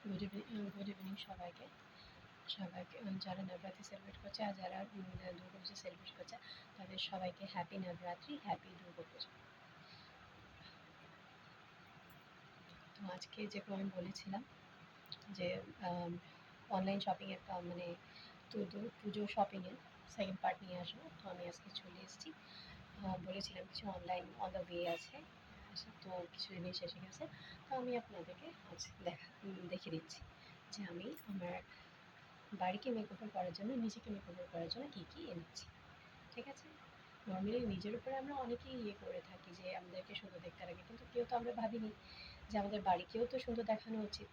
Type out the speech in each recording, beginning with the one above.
Good evening সবাইকে। যারা Navratri celebrate করছে আর যারা দুর্গাপুজো সেলিব্রেট করছে তাদের সবাইকে হ্যাপি নবরাত্রি, হ্যাপি দুর্গাপুজো। তো আজকে যেরকম আমি বলেছিলাম যে অনলাইন শপিংয়ের মানে পুজো শপিংয়ের সেকেন্ড পার্ট নিয়ে আসবো, তো আমি আজকে চলে এসেছি। বলেছিলাম কিছু অনলাইন অন দ্য ওয়ে আছে, তো কিছু জিনিস এসে গেছে। তো আমি আপনাদেরকে আজ দেখিয়ে দিচ্ছি যে আমি আমার বাড়িকে মেকওভার করার জন্য, নিজেকে মেকওভার করার জন্য কী কী এনেছি। ঠিক আছে? নর্মালি নিজের উপরে আমরা অনেকেই করে থাকি যে আমাদেরকে সুন্দর দেখতে লাগে, কিন্তু কেউ তো আমরা ভাবিনি যে আমাদের বাড়িকেও তো সুন্দর দেখানো উচিত।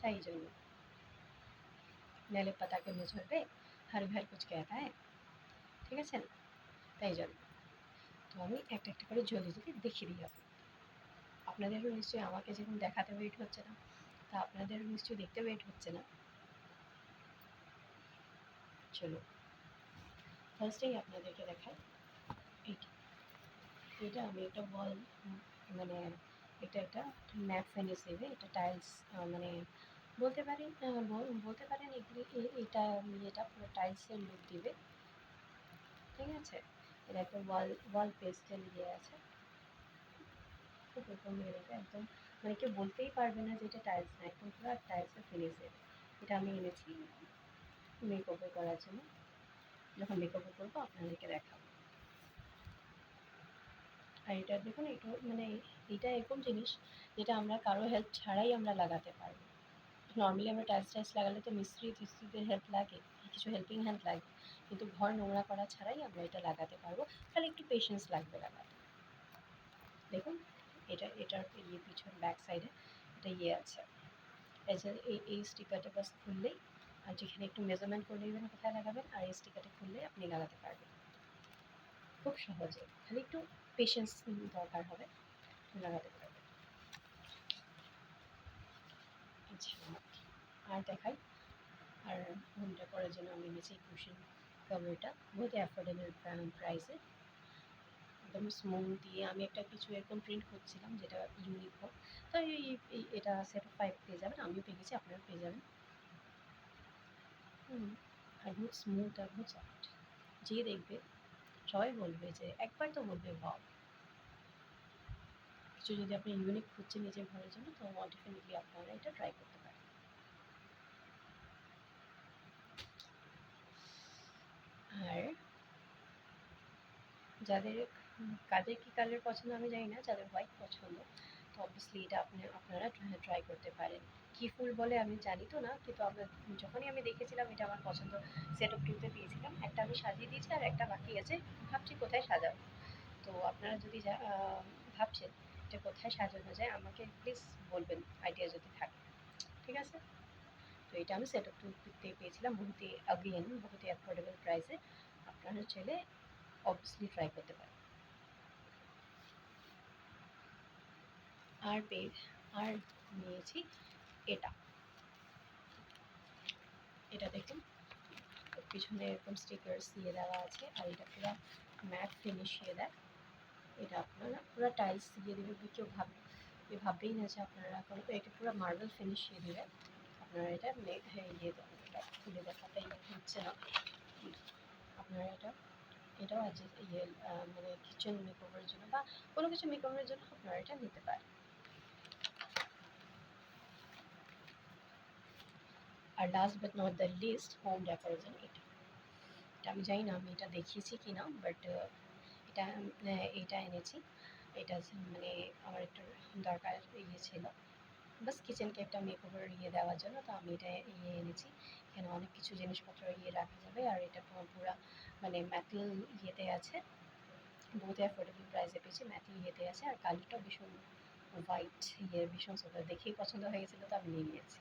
তাই জন্য নেলে পাতাকে নজরবে, হর ঘর কুছ कहता है। ঠিক আছে না? তাই জন্য তো আমি একটা একটা করে জলদি দেখিয়ে দিই। আপনাদেরও নিশ্চয়ই আমাকে যেরকম দেখাতে ওয়েট হচ্ছে না, তা আপনাদেরও নিশ্চয়ই দেখতে ওয়েট হচ্ছে না। চলো ফার্স্টেই আপনাদেরকে দেখাই এইটা। এটা আমি একটা ওয়াল, মানে এটা একটা ম্যাট ফিনিশ দেবে, এটা টাইলস, মানে বলতে পারেন এগুলি এটা পুরো টাইলসের লুক দিবে। ঠিক আছে? এটা একটা ওয়াল পেস্টেল দিয়ে আছে, খুব এরকম দেবে একদম, মানে কেউ বলতেই পারবে না যে এটা টাইলস না, একদম পুরো টাইলসের ফিনিশ দেবে। এটা আমি এনেছি মেকওভার করার জন্য। যখন মেকওভার করবো আপনাদেরকে দেখাবো। আর এটা দেখুন, একটু মানে এটা এরকম জিনিস যেটা আমরা কারো হেল্প ছাড়াই আমরা লাগাতে পারবো। নর্মালি আমরা টাইলস লাগালে তো মিস্ত্রিদের হেল্প লাগে, কিছু হেল্পিং হ্যান্ড লাগে, কিন্তু ঘর নোংরা করা ছাড়াই আমরা এটা লাগাতে পারবো। তাহলে একটু পেশেন্স লাগবে লাগাতে। দেখুন এটার পিছন ব্যাক সাইডে এটা আছে, এই স্টিকারটা বাস খুললেই, আর যেখানে একটু মেজারমেন্ট করে নেবেন কোথায় লাগাবেন, আর এই স্টিকারটা খুললে আপনি লাগাতে পারবেন খুব সহজে। খালি একটু পেশেন্স দরকার হবে, লাগাতে পারবেন। আচ্ছা, আর দেখাই। আর হোমটা করার জন্য আমি এনেছি কুশন কভারটা, বহুত অ্যাফোর্ডেবল প্রাইসে, একদম স্মুথ দিয়ে। আমি একটা কিছু এরকম প্রিন্ট করছিলাম যেটা ইউনিক হোক, তো এটা সেট অফ 5 পেয়ে যাবেন, আমিও পেয়ে গেছি, আপনারাও পেয়ে যাবেন। আর বহুত স্মুথ আর বহুত সফট, যে দেখবে সবাই বলবে যে একবার তো বলবে ওয়াও। কিছু যদি আপনি ইউনিক খুঁজছেন নিজের ঘরের জন্য, তো ডেফিনেটলি আপনারা এটা ট্রাই করতে পারেন। আর কাদের কী কালার পছন্দ আমি জানি না, যাদের হোয়াইট পছন্দ, তো অবভিয়াসলি এটা আপনারা ট্রাই করতে পারেন। কী ফুল বলে আমি জানি তো না, কিন্তু যখনই আমি দেখেছিলাম এটা আমার পছন্দ, সেট অফ 2-তে পেয়েছিলাম। একটা আমি সাজিয়ে দিয়েছি আর একটা বাকি আছে, ভাবছি কোথায় সাজাবো। তো আপনারা যদি ভাবছেন এটা কোথায় সাজানো যায়, আমাকে প্লিজ বলবেন আইডিয়া যদি থাকে। ঠিক আছে? তো এটা আমি সেট অফ 2-তে পেয়েছিলাম, বহুতই অ্যাফোর্ডেবল প্রাইসে। আপনারা চাইলে অবভিয়াসলি ট্রাই করতে পারেন। আর নিয়েছি এটা। দেখুন, পিছনে এরকম স্টিকার্স দিয়ে দেওয়া আছে, আর এটা পুরো ম্যাট ফিনিশ দিয়ে দেয়। এটা আপনারা পুরো টাইলস দিয়ে দেবে, কেউ ভাববেই না যে আপনারা কোনো, এটা পুরো মার্বেল ফিনিশ দিয়ে দেবে। আপনারা এটা এটা খুলে দেখাতেই হচ্ছে না, আপনারা এটাও আছে মানে কিচেন মেকওভারের জন্য বা কোনো কিছু মেকওভারের জন্য আপনারা এটা নিতে পারেন। আর last but not the least, home ডেকোরের জন্য এটা আমি জানি না আমি এটা দেখিয়েছি কি না, বাট এটা এনেছি। এটা মানে আমার একটু দরকার ছিল, বাস কিচেনকে একটা মেকওভার দেওয়ার জন্য, তো আমি এটা এনেছি। এখানে অনেক কিছু জিনিসপত্র রাখা যাবে, আর এটা পুরো মানে ম্যাটেরিয়াল আছে, বহুত অ্যাফোর্ডেবল প্রাইসে পেয়েছি, ম্যাটেরিয়াল আছে, আর কালারটাও ভীষণ হোয়াইট, ভীষণ সুন্দর, দেখেই পছন্দ হয়ে গেছিলো, তো আমি নিয়ে নিয়েছি।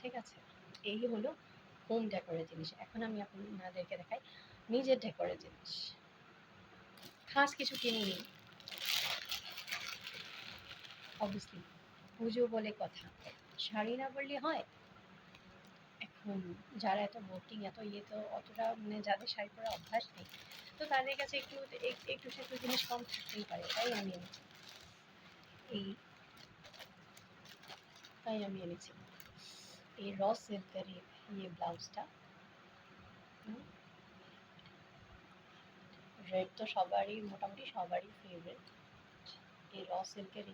ঠিক আছে? এই হলো হোম ডেকোরের জিনিস। এখন আমি আপনাদেরকে দেখাই নিজের ডেকোরের জিনিস। খাস কিছু কিনিনি, অবভিয়াসলি পুজো বলে কথা, শাড়ি না পরলে হয়? এখন যারা এত ভোটিং এত তো অতটা মানে যাদের শাড়ি পরা অভ্যাস নেই, তো তাদের কাছে একটু সেটু জিনিস কম থাকতেই পারে, তাই আমি এই তাই আমি এনেছি এই র সিল্কের ইয়ে ব্লাউজটা। রেড তো সবারই, মোটামুটি সবারই ফেভারিট। এই র সিল্কের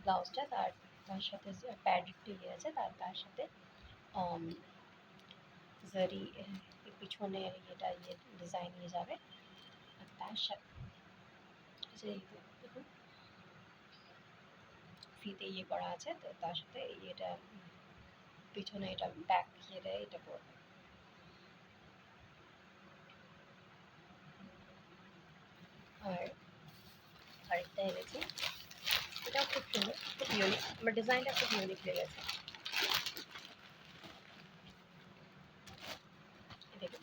ব্লাউজটা, তার সাথে যে প্যাডেড ইয়ে আছে, তার সাথে জারি পিছনের ইয়েটা ইয়ে ডিজাইন নিয়ে যাবে। আর তার সাথে যে দেখুন ফিতে ইয়ে করা আছে, তো তার সাথে ইয়েটা পিছনে এটা ব্যাক ইয়েটা এটা পড়বে। আর আরেকটা এনেছি, এটাও খুব সুন্দর, খুব ইউনিক, আমার ডিজাইনটা খুব ইউনিক লেগেছে। দেখুন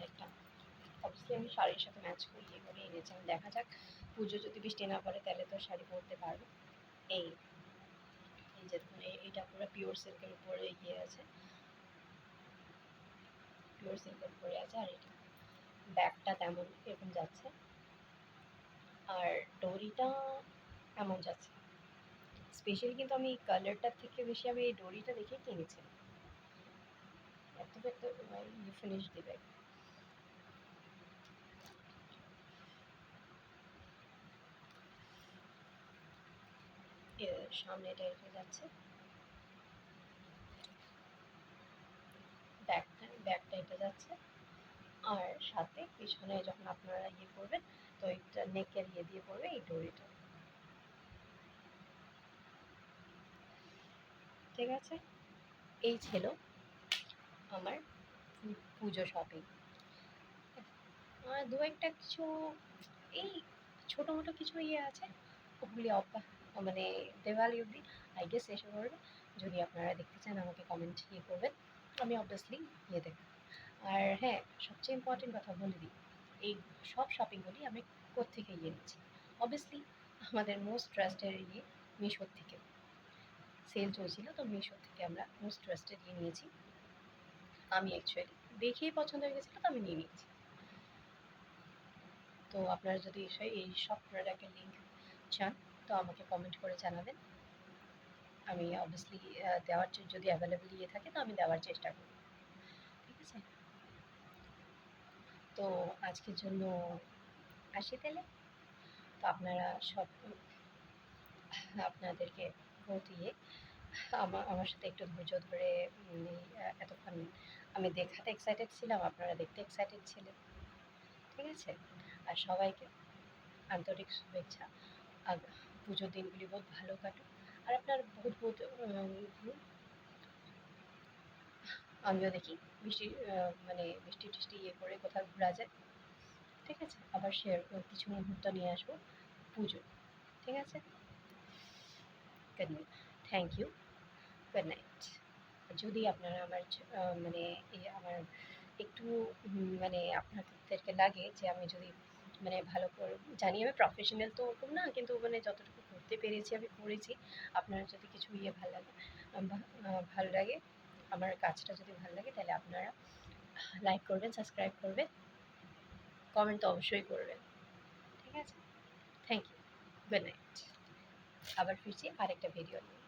একটা, অবশ্যই আমি শাড়ির সাথে ম্যাচ করে ইয়ে করে এনেছিলাম। দেখা যাক পুজো যদি বৃষ্টি না পড়ে তাহলে তো শাড়ি পরতে পারবো। এই এই যে দেখুন, এইটা পুরো পিওর সিল্কের উপরে ইয়ে আছে, পিওর সিল্কের উপরে আছে। আর এটা ব্যাগটা তেমন এরকম যাচ্ছে, আর ডোরিটা এমন যাচ্ছে। স্পেশালি কিন্তু আমি কালারটার থেকে বেশি আমি এই ডোরিটা দেখে কিনেছি। এত একটা ফিনিশ দিবে। সামনেটা এটা যাচ্ছে, ব্যাকটা এটা যাচ্ছে, আর সাথে পিছনে যখন আপনারা ইয়ে করবেন তো এটা নেকের ইয়ে দিয়ে পড়বে এই ডোরিটা। ঠিক আছে, এই ছিল আমার পুজো শপিং। দু একটা কিছু এই ছোটো মোটো কিছু ইয়ে আছে, ওগুলি মানে দেওয়ালি অবধি আই গেস এসে পড়বে। যদি আপনারা দেখতে চান আমাকে কমেন্ট ইয়ে করবেন, আমি অবভিয়াসলি ইয়ে দেখব। আর হ্যাঁ, সবচেয়ে ইম্পর্টেন্ট কথা বলে দিই, এই সব শপিংগুলি আমি কোত্থেকে ইয়ে নিচ্ছি। অবভিয়াসলি আমাদের মোস্ট ট্রাস্টেড ইয়ে মিশোর থেকে সেল চলছিল, তো মিশো থেকে আমরা মোস্ট ট্রাস্টেড ইয়ে নিয়েছি। আমি অ্যাকচুয়ালি দেখেই পছন্দ হয়ে গেছিলো, তো আমি নিয়ে নিয়েছি। তো আপনারা যদি এই সব প্রোডাক্টের লিঙ্ক চান তো আমাকে কমেন্ট করে জানাবেন। আমি অবভিয়াসলি দেওয়ার যদি অ্যাভেলেবল ইয়ে থাকে তো আমি দেওয়ার চেষ্টা করব। ঠিক আছে, তো আজকের জন্য আসি তাহলে। তো আপনারা সব আপনাদেরকে বহুত ইয়ে আমার সাথে একটু ধৈর্য ধরে এতক্ষণ আমি দেখাতে এক্সাইটেড ছিলাম, আপনারা দেখতে এক্সাইটেড ছিলেন। ঠিক আছে, আর সবাইকে আন্তরিক শুভেচ্ছা। আর পুজোর দিনগুলি বহুত ভালো কাটুক, আর আপনার বহুত বহুত আমিও দেখি বৃষ্টি মানে বৃষ্টি টিষ্টি ইয়ে করে কোথাও ঘোরা যায়। ঠিক আছে, আবার শেয়ার কিছু মুহূর্ত নিয়ে আসবো পুজো। ঠিক আছে, good night, thank you, good night. যদি আপনারা আমার মানে আমার একটু মানে আপনাদেরকে লাগে যে আমি যদি মানে ভালো করে জানি, আমি প্রফেশনাল তো ওরকম না, কিন্তু মানে যতটুকু করতে পেরেছি আমি করেছি। আপনারা যদি কিছু ইয়ে ভালো লাগে, ভালো লাগে, আমার কাজটা যদি ভালো লাগে তাহলে আপনারা লাইক করবেন, সাবস্ক্রাইব করবেন, কমেন্ট তো অবশ্যই করবেন। ঠিক আছে, থ্যাংক ইউ, গুড নাইট। আবার ফিরছি আরেকটা ভিডিও নিয়ে।